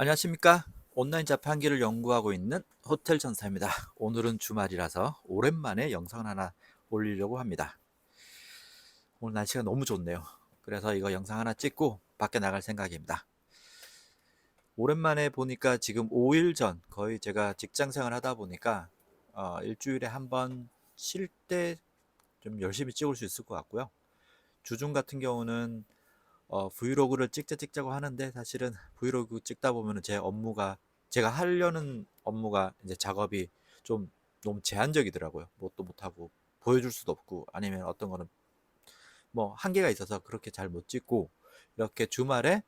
안녕하십니까? 온라인 자판기를 연구하고 있는 호텔 전사입니다. 오늘은 주말이라서 오랜만에 영상을 하나 올리려고 합니다. 오늘 날씨가 너무 좋네요. 그래서 이거 영상 하나 찍고 밖에 나갈 생각입니다. 오랜만에 보니까 지금 5일 전, 거의 제가 직장 생활 하다 보니까 일주일에 한 번 쉴 때 좀 열심히 찍을 수 있을 것 같고요. 주중 같은 경우는 브이로그를 찍자고 하는데, 사실은 브이로그 찍다 보면은 제 업무가, 제가 하려는 업무가 이제 작업이 좀 너무 제한적이더라고요. 뭣도 못하고 보여줄 수도 없고, 아니면 어떤 거는 뭐 한계가 있어서 그렇게 잘 못 찍고, 이렇게 주말에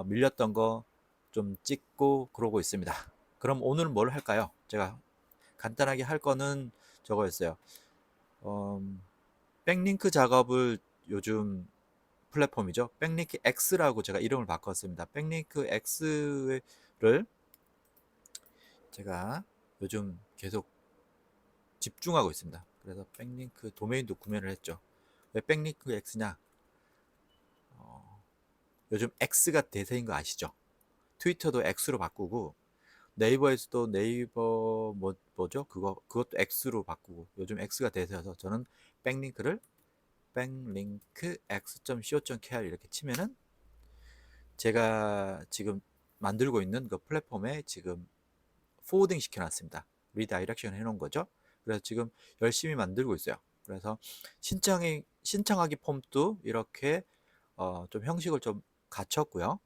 밀렸던 거 좀 찍고 그러고 있습니다. 그럼 오늘은 뭘 할까요? 제가 간단하게 할 거는 저거였어요. 음, 백링크 작업을, 요즘 플랫폼이죠. 백링크 X라고 제가 이름을 바꿨습니다. 백링크 X를 제가 요즘 계속 집중하고 있습니다. 그래서 백링크 도메인도 구매를 했죠. 왜 백링크 X냐? 어, 요즘 X가 대세인 거 아시죠? 트위터도 X로 바꾸고, 네이버에서도 네이버 뭐죠? 그것도 X로 바꾸고, 요즘 X가 대세여서 저는 백링크를 백링크 x.co.kr 이렇게 치면은 제가 지금 만들고 있는 그 플랫폼에 지금 포워딩 시켜놨습니다. 리다이렉션 해놓은 거죠. 그래서 지금 열심히 만들고 있어요. 그래서 신청하기 폼도 이렇게 좀 형식을 좀 갖췄고요.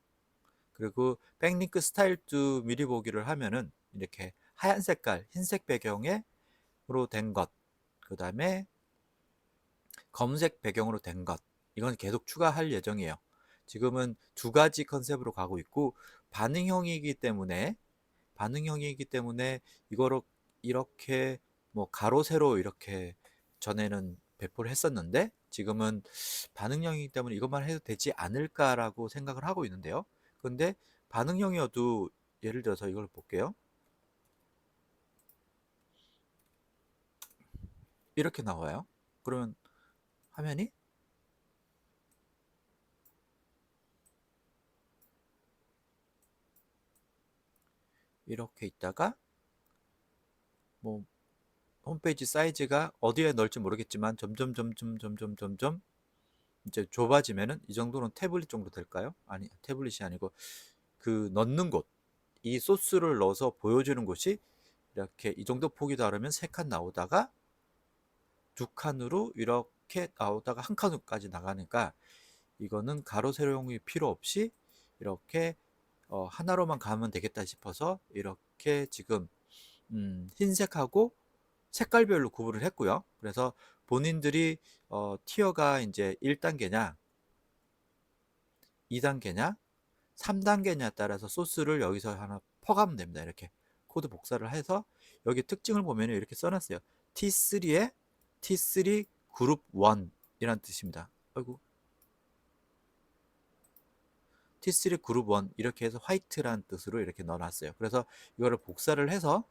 그리고 백링크 스타일도 미리 보기를 하면은 이렇게 하얀 색깔, 흰색 배경으로 된 것, 그 다음에 검은색 배경으로 된 것, 이건 계속 추가할 예정이에요. 지금은 두 가지 컨셉으로 가고 있고, 반응형이기 때문에 이거를 이렇게 뭐 가로 세로 이렇게 전에는 배포를 했었는데, 지금은 반응형이기 때문에 이것만 해도 되지 않을까라고 생각을 하고 있는데요. 근데 반응형이어도, 예를 들어서 이걸 볼게요. 이렇게 나와요. 그러면 화면이 이렇게 있다가, 뭐 홈페이지 사이즈가 어디에 넣을지 모르겠지만 점점 이제 좁아지면은, 이 정도는 태블릿 정도 될까요? 아니, 태블릿이 아니고 그 넣는 곳, 이 소스를 넣어서 보여주는 곳이 이렇게 이 정도 폭이 다르면 세 칸 나오다가 두 칸으로 이렇게 나오다가 한 칸까지 나가니까, 이거는 가로 세로형이 필요 없이 이렇게 하나로만 가면 되겠다 싶어서 이렇게 지금 흰색하고 색깔별로 구분을 했고요. 그래서 본인들이 티어가 이제 1단계냐 2단계냐 3단계냐에 따라서 소스를 여기서 하나 퍼가면 됩니다. 이렇게 코드 복사를 해서 여기 특징을 보면 이렇게 써놨어요. T3에 T3 그룹 1 이란 뜻입니다. 아이고, T3 그룹 1 이렇게 해서 화이트란 뜻으로 이렇게 넣어놨어요. 그래서 이거를 복사를 해서,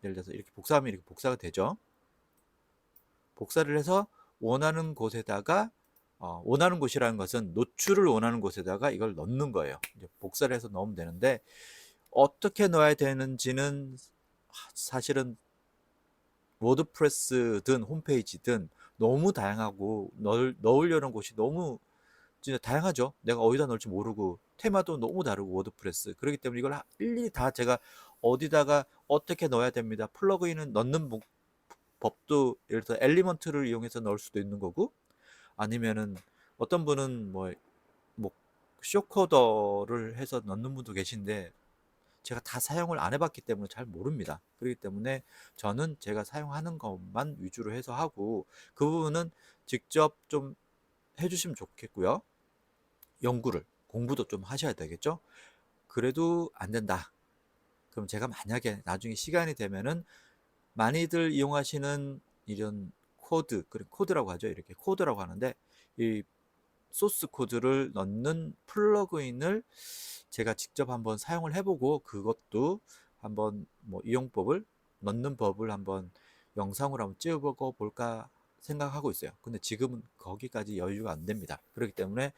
예를 들어서 이렇게 복사하면 이렇게 복사가 되죠. 복사를 해서 원하는 곳에다가, 원하는 곳이라는 것은 노출을 원하는 곳에다가 이걸 넣는 거예요. 이제 복사를 해서 넣으면 되는데, 어떻게 넣어야 되는지는 사실은 워드프레스든 홈페이지든 너무 다양하고, 넣으려는 곳이 너무 진짜 다양하죠. 내가 어디다 넣을지 모르고, 테마도 너무 다르고, 워드프레스. 그렇기 때문에 이걸 일일이 다 제가 어디다가 어떻게 넣어야 됩니다. 플러그인은 넣는 법도, 예를 들어 엘리먼트를 이용해서 넣을 수도 있는 거고, 아니면은 어떤 분은 뭐 쇼코더를 해서 넣는 분도 계신데, 제가 다 사용을 안 해봤기 때문에 잘 모릅니다. 그렇기 때문에 저는 제가 사용하는 것만 위주로 해서 하고, 그 부분은 직접 좀 해주시면 좋겠고요. 공부도 좀 하셔야 되겠죠. 그래도 안 된다, 그럼 제가 만약에 나중에 시간이 되면은, 많이들 이용하시는 이런 코드라고 하죠. 이렇게 코드라고 하는데, 이 소스 코드를 넣는 플러그인을 제가 직접 한번 사용을 해보고, 그것도 한번 뭐 이용법을, 넣는 법을 한번 영상으로 한번 찍어보고 볼까 생각하고 있어요. 근데 지금은 거기까지 여유가 안 됩니다. 그렇기 때문에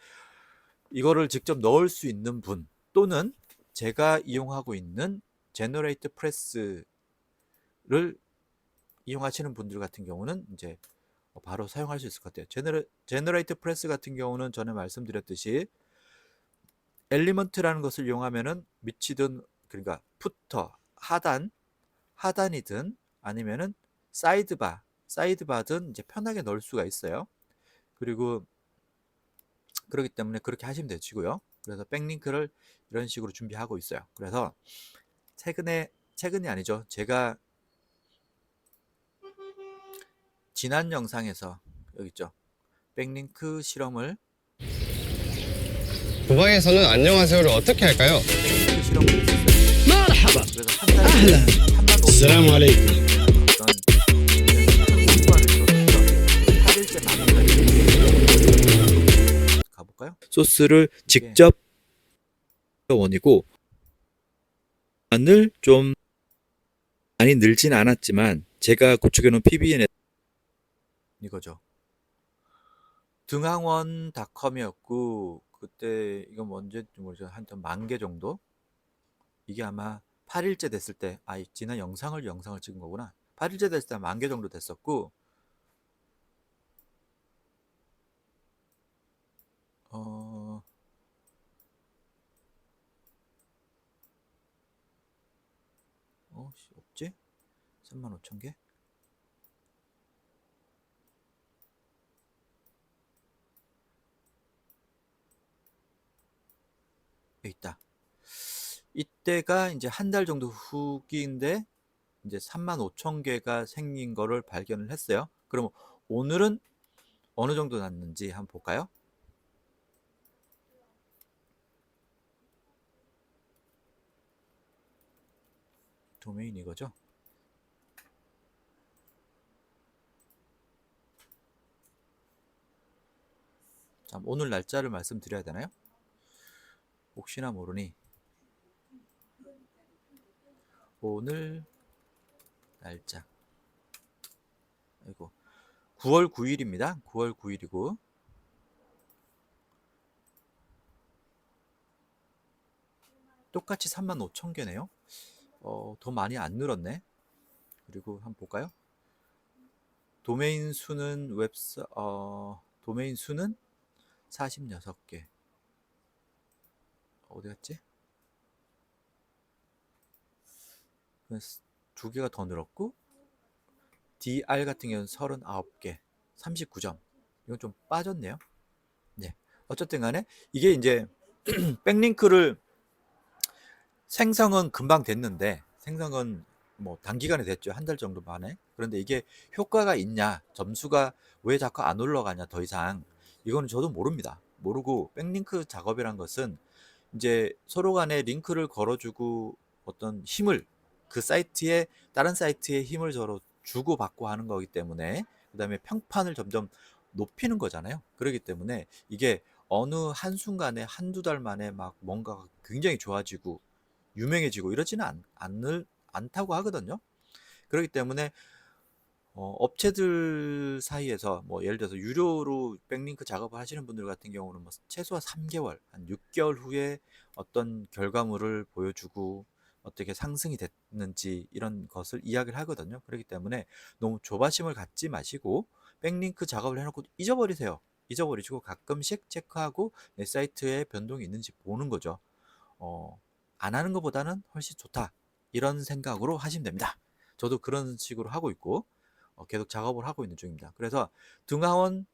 이거를 직접 넣을 수 있는 분, 또는 제가 이용하고 있는 제너레이트 프레스를 이용하시는 분들 같은 경우는 이제 바로 사용할 수 있을 것 같아요. 제너레이트 프레스 같은 경우는 전에 말씀드렸듯이 엘리먼트라는 것을 이용하면은 밑이든, 그러니까 푸터, 하단이든 아니면은 사이드바든 이제 편하게 넣을 수가 있어요. 그리고 그렇기 때문에 그렇게 하시면 되시고요. 그래서 백링크를 이런 식으로 준비하고 있어요. 그래서 최근이 아니죠. 제가 지난 영상에서 여기 있죠. 백링크 실험을 두바이에서는 안녕하세요를 어떻게 할까요? 백링크 실험을 했었어요. مرحبا 그래서 한 달에 أهلا 3만 5천 السلام عليكم 어떤 성과를 이뤘었죠. 8일째 만원까지 가볼까요? 소스를 직접 원이고 간을 좀 많이 늘진 않았지만 제가 구축해 놓은 PBN 이거죠. 등항원닷컴이었고 그때 이건 언제인지 모르죠. 한 10,000개 정도. 이게 아마 8일째 됐을 때, 지난 영상을 찍은 거구나. 8일째 됐을 때 10,000개 정도 됐었고, 어, 없지? 35,000개? 여기 있다. 이때가 이제 한 달 정도 후기인데, 이제 35,000개가 생긴 거를 발견을 했어요. 그럼 오늘은 어느 정도 났는지 한번 볼까요? 도메인 이거죠? 자, 오늘 날짜를 말씀드려야 되나요? 혹시나 모르니 오늘 날짜, 아이고, 9월 9일입니다. 9월 9일이고 똑같이 35,000개네요. 더 많이 안 늘었네. 그리고 한번 볼까요? 도메인 수는 도메인 수는 46개. 어디 갔지? 두 개가 더 늘었고 DR 같은 경우는 39개, 39점. 이건 좀 빠졌네요. 네. 어쨌든 간에 이게 이제 백링크를 생성은 금방 됐는데, 생성은 뭐 단기간에 됐죠. 한 달 정도 만에. 그런데 이게 효과가 있냐, 점수가 왜 자꾸 안 올라가냐, 더 이상. 이거는 저도 모릅니다. 모르고, 백링크 작업이란 것은 이제 서로 간에 링크를 걸어주고 어떤 힘을, 그 사이트에, 다른 사이트에 힘을 서로 주고받고 하는 거기 때문에, 그 다음에 평판을 점점 높이는 거잖아요. 그렇기 때문에 이게 어느 한순간에 한두 달 만에 막 뭔가가 굉장히 좋아지고 유명해지고 이러지는 않다고 하거든요. 그렇기 때문에 업체들 사이에서 뭐 예를 들어서 유료로 백링크 작업을 하시는 분들 같은 경우는 뭐 최소한 3개월, 한 6개월 후에 어떤 결과물을 보여주고 어떻게 상승이 됐는지 이런 것을 이야기를 하거든요. 그렇기 때문에 너무 조바심을 갖지 마시고 백링크 작업을 해놓고 잊어버리세요. 잊어버리시고 가끔씩 체크하고 내 사이트에 변동이 있는지 보는 거죠. 안 하는 것보다는 훨씬 좋다. 이런 생각으로 하시면 됩니다. 저도 그런 식으로 하고 있고 계속 작업을 하고 있는 중입니다. 그래서 등하원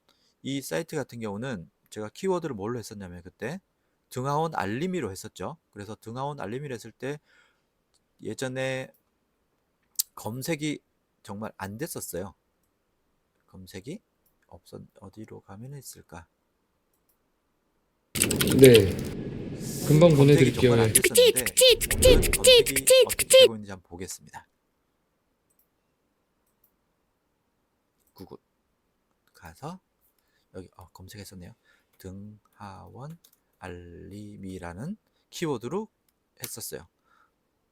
이 사이트 같은 경우는 제가 키워드를 뭘로 했었냐면 그때 등하원 알림이로 했었죠. 그래서 등하원 알림이로 했을 때 예전에 검색이 정말 안 됐었어요. 검색이 어디로 가면 있을까? 네 금방 검색이 보내드릴게요. 정말 안 됐었는데 오늘은 검색이 어떻게 되고 있는지 한번 보겠습니다. 구글 가서 여기 검색했었네요. 등하원 알림이라는 키워드로 했었어요.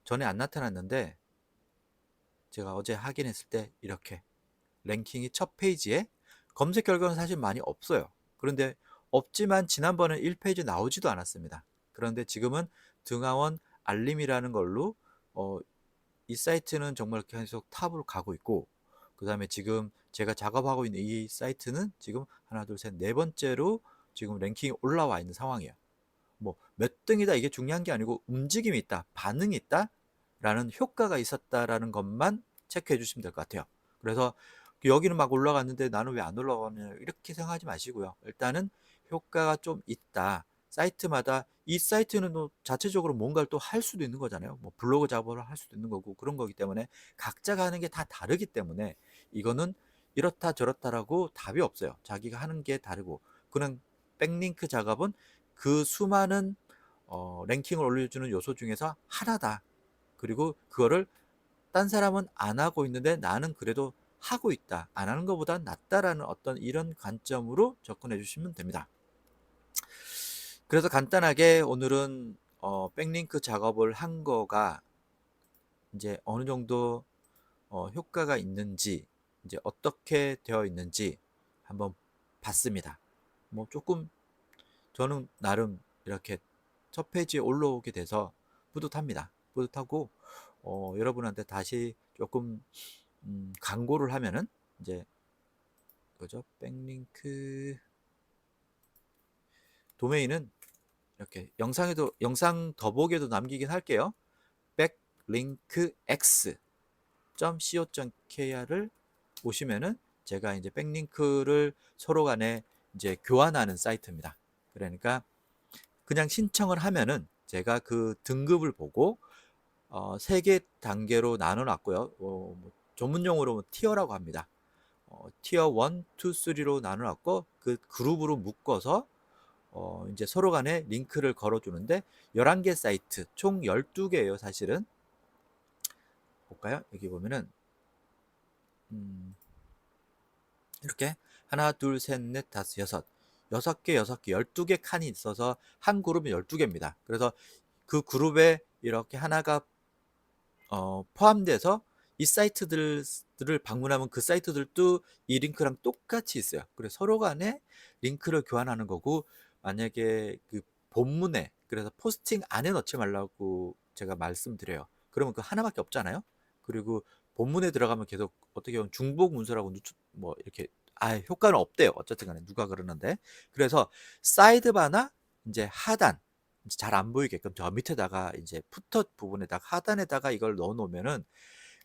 전에 안 나타났는데 제가 어제 확인했을 때 이렇게 랭킹이 첫 페이지에 검색 결과는 사실 많이 없어요. 그런데 없지만 지난번에 1페이지 나오지도 않았습니다. 그런데 지금은 등하원 알림이라는 걸로 이 사이트는 정말 계속 탑으로 가고 있고, 그 다음에 지금 제가 작업하고 있는 이 사이트는 지금 하나, 둘, 셋, 네 번째로 지금 랭킹이 올라와 있는 상황이에요. 뭐 몇 등이다 이게 중요한 게 아니고 움직임이 있다, 반응이 있다 라는 효과가 있었다라는 것만 체크해 주시면 될 것 같아요. 그래서 여기는 막 올라갔는데 나는 왜 안 올라가냐 이렇게 생각하지 마시고요. 일단은 효과가 좀 있다. 사이트마다 이 사이트는 또 자체적으로 뭔가를 또 할 수도 있는 거잖아요. 뭐 블로그 작업을 할 수도 있는 거고 그런 거기 때문에 각자가 하는 게 다 다르기 때문에 이거는 이렇다 저렇다라고 답이 없어요. 자기가 하는 게 다르고, 그냥 백링크 작업은 그 수많은 랭킹을 올려주는 요소 중에서 하나다. 그리고 그거를 딴 사람은 안 하고 있는데 나는 그래도 하고 있다. 안 하는 것보다 낫다라는 어떤 이런 관점으로 접근해 주시면 됩니다. 그래서 간단하게 오늘은 백링크 작업을 한 거가 이제 어느 정도 효과가 있는지, 이제 어떻게 되어 있는지 한번 봤습니다. 뭐 조금 저는 나름 이렇게 첫 페이지에 올라오게 돼서 뿌듯합니다. 뿌듯하고 여러분한테 다시 조금 광고를 하면은 이제 그죠? 백링크 도메인은 이렇게 영상에도 영상 더보기에도 남기긴 할게요. backlinkx.co.kr을 보시면은 제가 이제 백링크를 서로 간에 이제 교환하는 사이트입니다. 그러니까 그냥 신청을 하면은 제가 그 등급을 보고 3개 단계로 나눠 놨고요. 뭐 전문 용어로 티어라고 합니다. 티어 1, 2, 3로 나눠 놨고 그 그룹으로 묶어서 이제 서로 간에 링크를 걸어 주는데 11개 사이트, 총 12개예요, 사실은. 볼까요? 여기 보면은 이렇게 하나, 둘, 셋, 넷, 다섯, 여섯. 6개, 6개, 12개 칸이 있어서 한 그룹은 12개입니다. 그래서 그 그룹에 이렇게 하나가 포함돼서 이 사이트들을 방문하면 그 사이트들도 이 링크랑 똑같이 있어요. 그래서 서로 간에 링크를 교환하는 거고, 만약에 그 본문에, 그래서 포스팅 안에 넣지 말라고 제가 말씀드려요. 그러면 그 하나밖에 없잖아요. 그리고 본문에 들어가면 계속 어떻게 보면 중복 문서라고 뭐 이렇게 효과는 없대요. 어쨌든 간에 누가 그러는데. 그래서 사이드바나 이제 하단, 잘 안 보이게끔 저 밑에다가 이제 푸터 부분에다가 하단에다가 이걸 넣어 놓으면은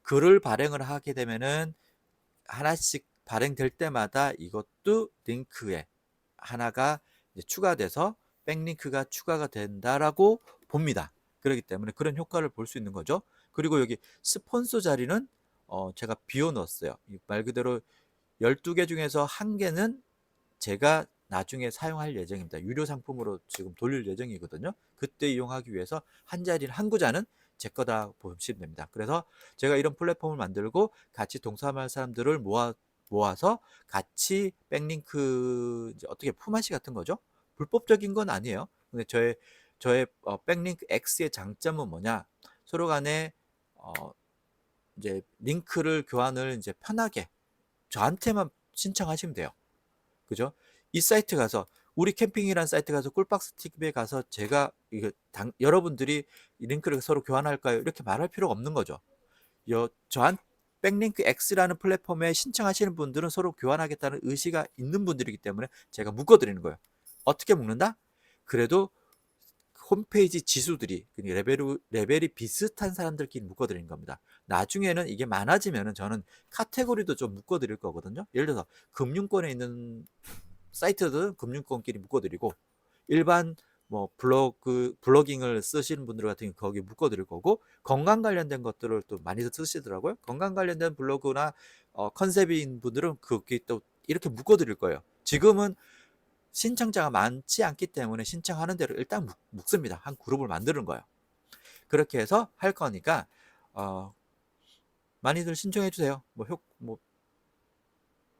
글을 발행을 하게 되면은 하나씩 발행될 때마다 이것도 링크에 하나가 이제 추가돼서 백링크가 추가가 된다라고 봅니다. 그렇기 때문에 그런 효과를 볼 수 있는 거죠. 그리고 여기 스폰서 자리는 제가 비워 넣었어요. 말 그대로 12개 중에서 1개는 제가 나중에 사용할 예정입니다. 유료 상품으로 지금 돌릴 예정이거든요. 그때 이용하기 위해서 한 자리는 한 구자는 제 거다 보시면 됩니다. 그래서 제가 이런 플랫폼을 만들고 같이 동참할 사람들을 모아서 같이 백링크 이제 어떻게 품앗이 같은 거죠. 불법적인 건 아니에요. 근데 저의 백링크 X의 장점은 뭐냐? 서로 간에 어, 이제 링크를 교환을 이제 편하게 저한테만 신청하시면 돼요. 그죠? 이 사이트 가서 우리 캠핑이란 사이트 가서 꿀박스 팁에 가서 제가 이거 여러분들이 이 링크를 서로 교환할까요? 이렇게 말할 필요가 없는 거죠. 저한 백링크 X라는 플랫폼에 신청하시는 분들은 서로 교환하겠다는 의지가 있는 분들이기 때문에 제가 묶어드리는 거예요. 어떻게 묶는다? 그래도 홈페이지 지수들이 레벨이 비슷한 사람들끼리 묶어드리는 겁니다. 나중에는 이게 많아지면은 저는 카테고리도 좀 묶어드릴 거거든요. 예를 들어서 금융권에 있는 사이트들은 금융권끼리 묶어드리고, 일반 뭐 블로깅을 쓰시는 분들 같은 경우 거기 묶어드릴 거고, 건강 관련된 것들을 또 많이 쓰시더라고요. 건강 관련된 블로그나 컨셉인 분들은 그게 또 이렇게 묶어드릴 거예요. 지금은 신청자가 많지 않기 때문에 신청하는 대로 일단 묶습니다. 한 그룹을 만드는 거예요. 그렇게 해서 할 거니까 많이들 신청해 주세요. 뭐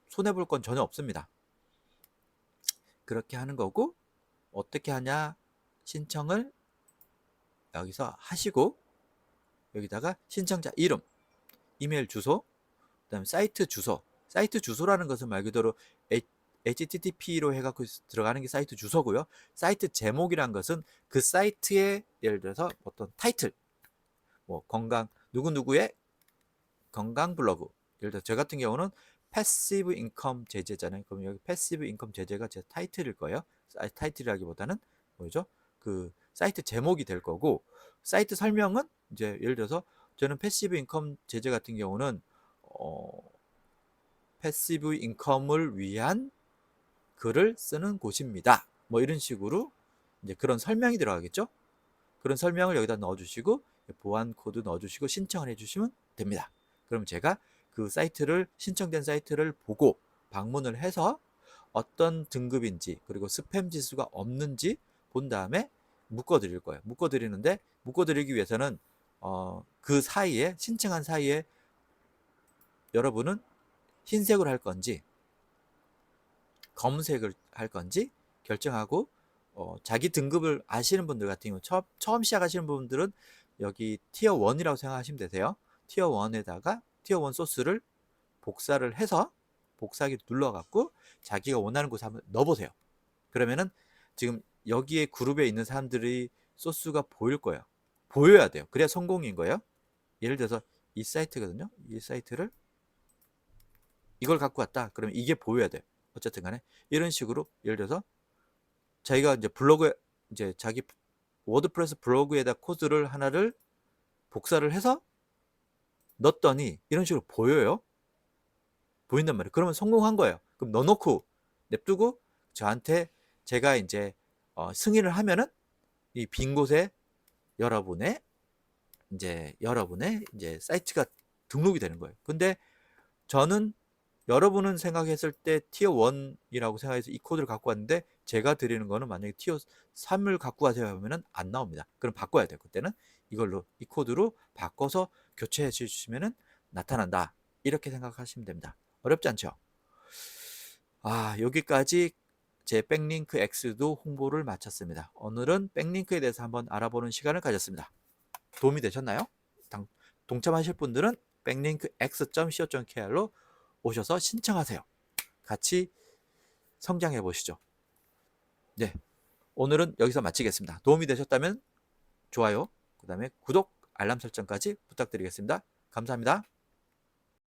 손해 볼 건 전혀 없습니다. 그렇게 하는 거고, 어떻게 하냐? 신청을 여기서 하시고, 여기다가 신청자 이름, 이메일 주소, 그다음에 사이트 주소. 사이트 주소라는 것은 말 그대로 http로 해갖고 들어가는 게 사이트 주소고요. 사이트 제목이란 것은 그 사이트의 예를 들어서 어떤 타이틀, 뭐 건강 누구누구의 건강 블로그. 예를 들어 저 같은 경우는 패시브 인컴 제재잖아요. 그럼 여기 패시브 인컴 제재가 제 타이틀일 거예요. 타이틀이라기보다는 뭐죠? 그 사이트 제목이 될 거고, 사이트 설명은 이제 예를 들어서 저는 패시브 인컴 제재 같은 경우는 패시브 인컴을 위한 글을 쓰는 곳입니다. 뭐 이런 식으로 이제 그런 설명이 들어가겠죠. 그런 설명을 여기다 넣어주시고 보안 코드 넣어주시고 신청을 해주시면 됩니다. 그럼 제가 그 사이트를 신청된 사이트를 보고 방문을 해서 어떤 등급인지 그리고 스팸 지수가 없는지 본 다음에 묶어드릴 거예요. 묶어드리는데 묶어드리기 위해서는 그 사이에 신청한 사이에 여러분은 흰색으로 할 건지 검은색을 할 건지 결정하고 자기 등급을 아시는 분들 같은 경우 처음 시작하시는 분들은 여기 티어 1이라고 생각하시면 되세요. 티어 1에다가 티어 1 소스를 복사를 해서 복사하기 눌러갖고 자기가 원하는 곳에 한번 넣어보세요. 그러면은 지금 여기에 그룹에 있는 사람들이 소스가 보일 거예요. 보여야 돼요. 그래야 성공인 거예요. 예를 들어서 이 사이트거든요. 이 사이트를 이걸 갖고 왔다. 그러면 이게 보여야 돼요. 어쨌든 간에 이런 식으로 예를 들어서 자기가 이제 블로그에 이제 자기 워드프레스 블로그에다 코드를 하나를 복사를 해서 넣었더니 이런 식으로 보여요. 보인단 말이에요. 그러면 성공한 거예요. 그럼 넣어놓고 냅두고 저한테 제가 이제 승인을 하면은 이 빈 곳에 여러분의 이제 사이트가 등록이 되는 거예요. 근데 저는 여러분은 생각했을 때 티어 1이라고 생각해서 이 코드를 갖고 왔는데 제가 드리는 거는 만약에 티어 3을 갖고 가세요 하면은 안 나옵니다. 그럼 바꿔야 돼요. 그때는 이걸로 이 코드로 바꿔서 교체해 주시면은 나타난다. 이렇게 생각하시면 됩니다. 어렵지 않죠? 여기까지 제 백링크 X도 홍보를 마쳤습니다. 오늘은 백링크에 대해서 한번 알아보는 시간을 가졌습니다. 도움이 되셨나요? 동참하실 분들은 backlinkx.co.kr로 오셔서 신청하세요. 같이 성장해 보시죠. 네, 오늘은 여기서 마치겠습니다. 도움이 되셨다면 좋아요, 그 다음에 구독, 알람 설정까지 부탁드리겠습니다. 감사합니다.